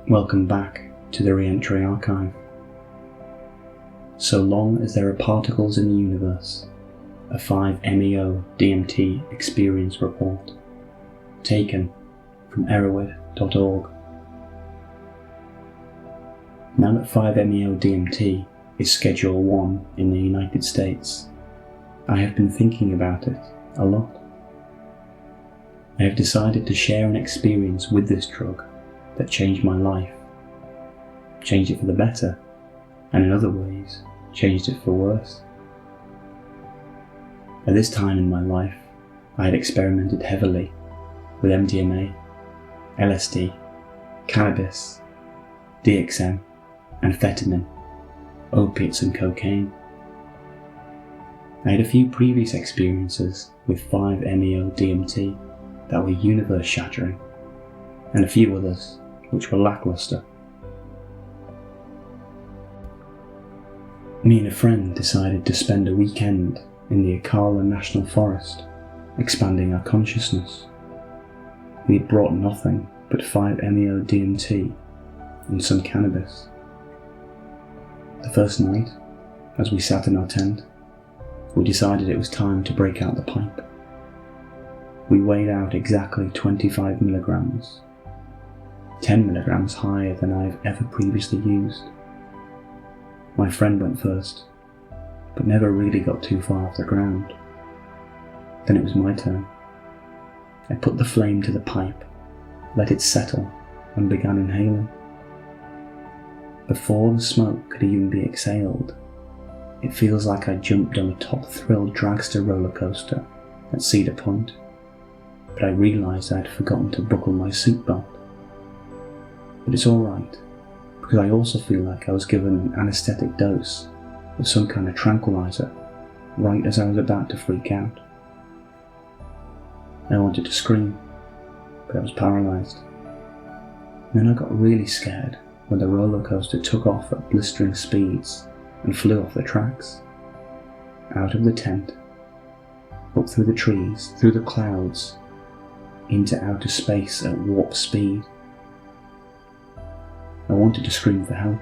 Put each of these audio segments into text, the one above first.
Welcome back to the Re-Entry Archive. So long as there are particles in the universe, a 5-MeO DMT experience report, taken from erowid.org. Now that 5-MeO DMT is Schedule 1 in the United States, I have been thinking about it a lot. I have decided to share an experience with this drug that changed my life, changed it for the better, and in other ways, changed it for worse. At this time in my life, I had experimented heavily with MDMA, LSD, cannabis, DXM, amphetamine, opiates and cocaine. I had a few previous experiences with 5-MeO DMT that were universe-shattering, and a few others which were lackluster. Me and a friend decided to spend a weekend in the Akala National Forest, expanding our consciousness. We had brought nothing but 5-MeO DMT and some cannabis. The first night, as we sat in our tent, we decided it was time to break out the pipe. We weighed out exactly 25 milligrams, 10 milligrams higher than I have ever previously used. My friend went first, but never really got too far off the ground. Then it was my turn. I put the flame to the pipe, let it settle, and began inhaling. Before the smoke could even be exhaled, it feels like I jumped on a top thrill dragster roller coaster at Cedar Point, but I realised I had forgotten to buckle my seatbelt. But it's alright, because I also feel like I was given an anaesthetic dose of some kind of tranquilizer right as I was about to freak out. I wanted to scream, but I was paralysed. Then I got really scared when the roller coaster took off at blistering speeds and flew off the tracks. Out of the tent, up through the trees, through the clouds, into outer space at warp speed. I wanted to scream for help.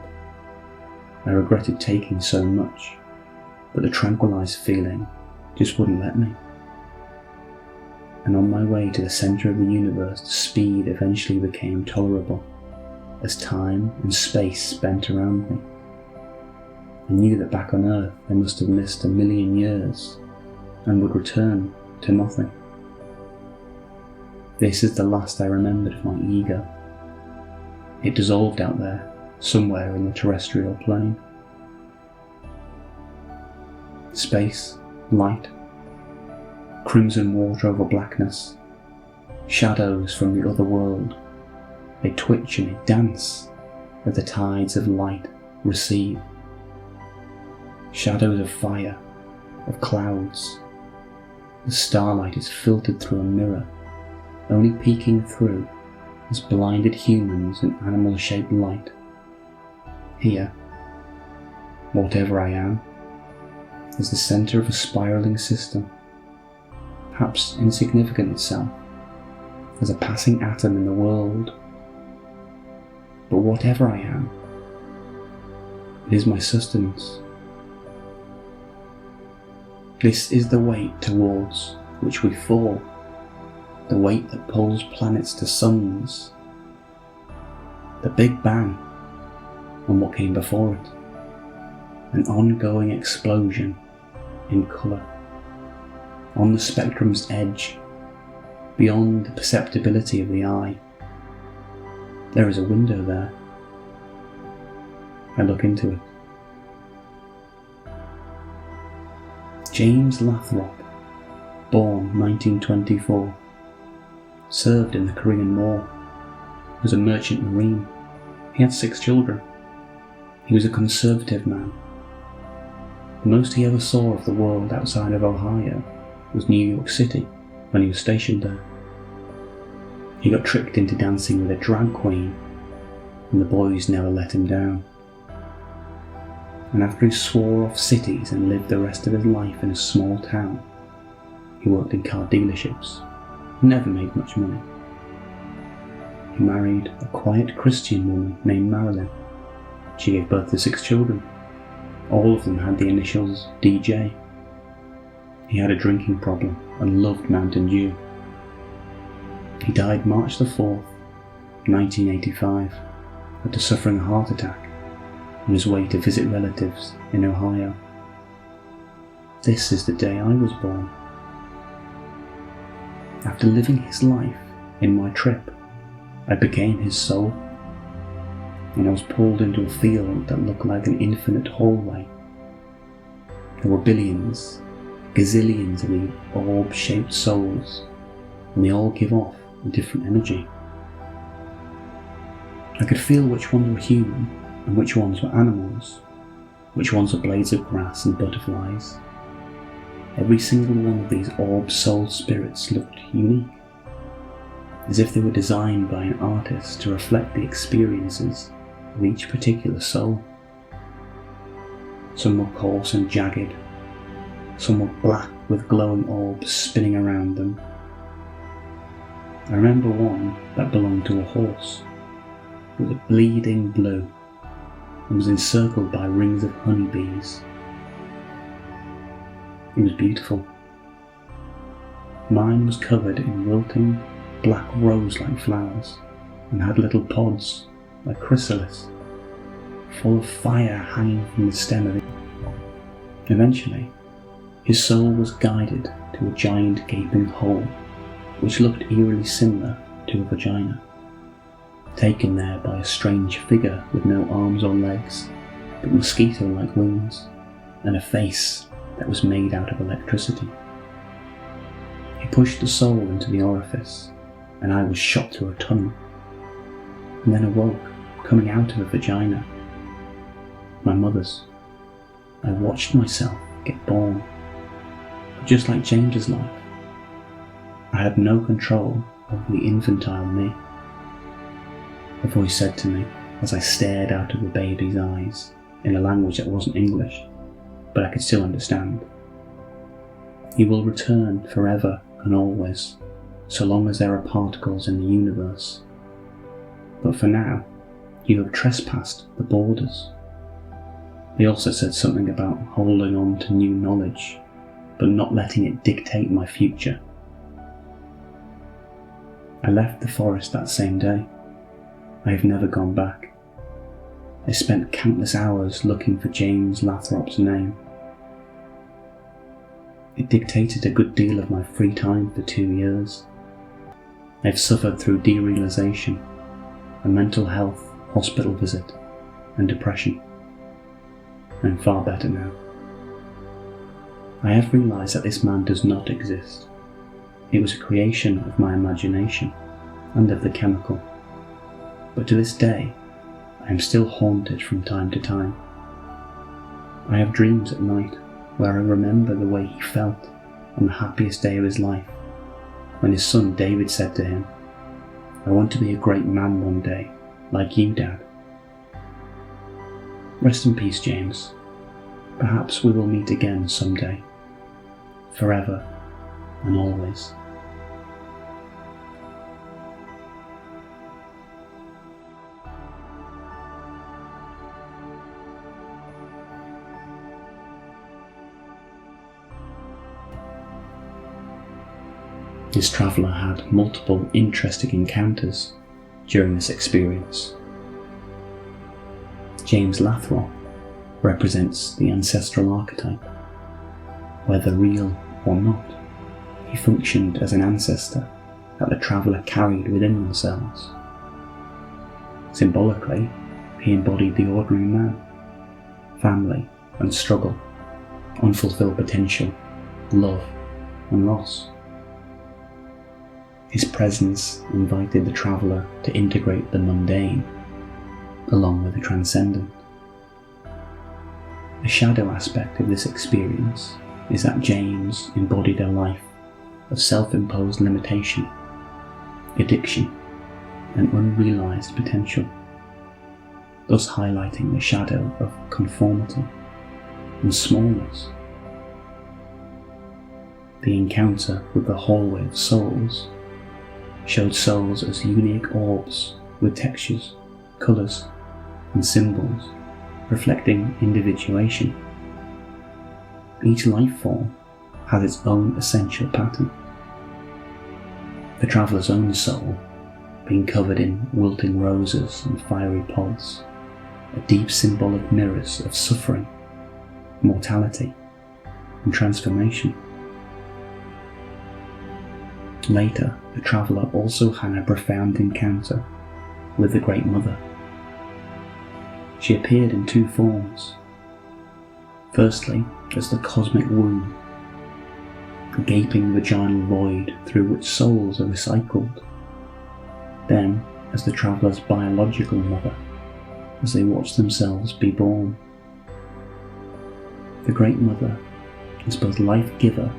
I regretted taking so much, but the tranquilised feeling just wouldn't let me. And on my way to the centre of the universe, the speed eventually became tolerable, as time and space bent around me. I knew that back on Earth I must have missed 1,000,000 years, and would return to nothing. This is the last I remembered of my ego. It dissolved out there, somewhere in the terrestrial plane. Space, light, crimson water over blackness, shadows from the other world. They twitch and they dance as the tides of light recede. Shadows of fire, of clouds. The starlight is filtered through a mirror, only peeking through as blinded humans in animal-shaped light. Here, whatever I am, is the centre of a spiralling system, perhaps insignificant itself, as a passing atom in the world. But whatever I am, it is my sustenance. This is the weight towards which we fall, the weight that pulls planets to suns, the Big Bang and what came before it, an ongoing explosion in colour, on the spectrum's edge, beyond the perceptibility of the eye. There is a window there. I look into it. James Lathrop, born 1924, served in the Korean War, was a merchant marine. He had 6 children. He was a conservative man. The most he ever saw of the world outside of Ohio was New York City when he was stationed there. He got tricked into dancing with a drag queen, and the boys never let him down. And after he swore off cities and lived the rest of his life in a small town, he worked in car dealerships, never made much money. he married a quiet Christian woman named Marilyn. She gave birth to 6 children. All of them had the initials DJ. He had a drinking problem and loved Mountain Dew. He died March the 4th, 1985, after suffering a heart attack on his way to visit relatives in Ohio. This is the day I was born. After living his life in my trip, I became his soul, and I was pulled into a field that looked like an infinite hallway. There were billions, gazillions of these orb-shaped souls, and they all give off a different energy. I could feel which ones were human and which ones were animals, which ones were blades of grass and butterflies. Every single one of these orb soul spirits looked unique, as if they were designed by an artist to reflect the experiences of each particular soul. Some were coarse and jagged, some were black with glowing orbs spinning around them. I remember one that belonged to a horse. It was bleeding blue and was encircled by rings of honeybees. It was beautiful. Mine was covered in wilting, black rose-like flowers and had little pods, like chrysalis, full of fire hanging from the stem of it. Eventually, his soul was guided to a giant gaping hole, which looked eerily similar to a vagina, taken there by a strange figure with no arms or legs, but mosquito-like wings, and a face that was made out of electricity. He pushed the soul into the orifice, and I was shot through a tunnel, and then awoke, coming out of a vagina. My mother's. I watched myself get born. But just like James's life, I had no control over the infantile me. A voice said to me as I stared out of the baby's eyes in a language that wasn't English, but I could still understand. "You will return forever and always, so long as there are particles in the universe. But for now, you have trespassed the borders." He also said something about holding on to new knowledge, but not letting it dictate my future. I left the forest that same day. I have never gone back. I spent countless hours looking for James Lathrop's name. It dictated a good deal of my free time for 2 years. I have suffered through derealization, a mental health hospital visit, and depression. I am far better now. I have realized that this man does not exist. It was a creation of my imagination and of the chemical. But to this day, I am still haunted from time to time. I have dreams at night where I remember the way he felt on the happiest day of his life, when his son David said to him, "I want to be a great man one day, like you, Dad." Rest in peace, James. Perhaps we will meet again someday, forever and always. This traveller had multiple interesting encounters during this experience. James Lathrop represents the ancestral archetype. Whether real or not, he functioned as an ancestor that the traveller carried within themselves. Symbolically, he embodied the ordinary man, family and struggle, unfulfilled potential, love and loss. His presence invited the traveller to integrate the mundane along with the transcendent. The shadow aspect of this experience is that James embodied a life of self-imposed limitation, addiction, and unrealised potential, thus highlighting the shadow of conformity and smallness. The encounter with the hallway of souls showed souls as unique orbs with textures, colours, and symbols reflecting individuation. Each life form has its own essential pattern. The traveller's own soul being covered in wilting roses and fiery pods, a deep symbolic mirrors of suffering, mortality, and transformation. Later, the traveller also had a profound encounter with the Great Mother. She appeared in two forms. Firstly, as the cosmic womb, a gaping vaginal void through which souls are recycled. Then, as the traveller's biological mother, as they watch themselves be born. The Great Mother is both life-giver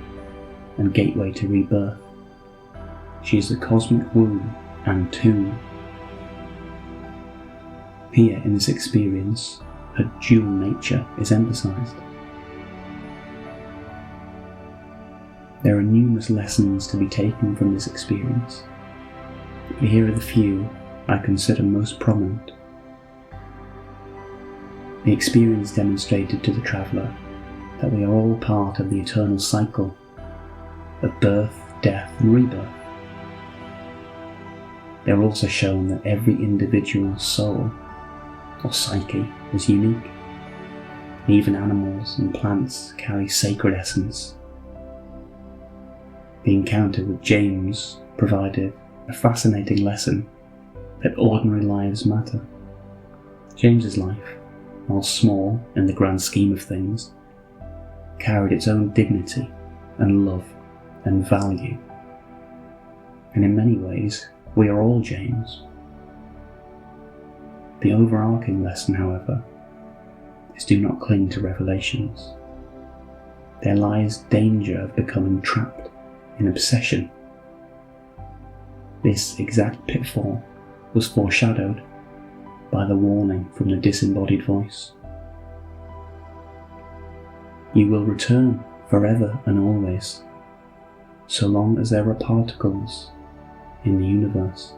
and gateway to rebirth. She is the cosmic womb and tomb. Here in this experience, her dual nature is emphasized. There are numerous lessons to be taken from this experience, but here are the few I consider most prominent. The experience demonstrated to the traveller that we are all part of the eternal cycle of birth, death, and rebirth. They are also shown that every individual soul or psyche is unique. Even animals and plants carry sacred essence. The encounter with James provided a fascinating lesson that ordinary lives matter. James's life, while small in the grand scheme of things, carried its own dignity and love and value. And in many ways, we are all James. The overarching lesson, however, is do not cling to revelations. There lies danger of becoming trapped in obsession. This exact pitfall was foreshadowed by the warning from the disembodied voice. You will return forever and always, so long as there are particles in the universe.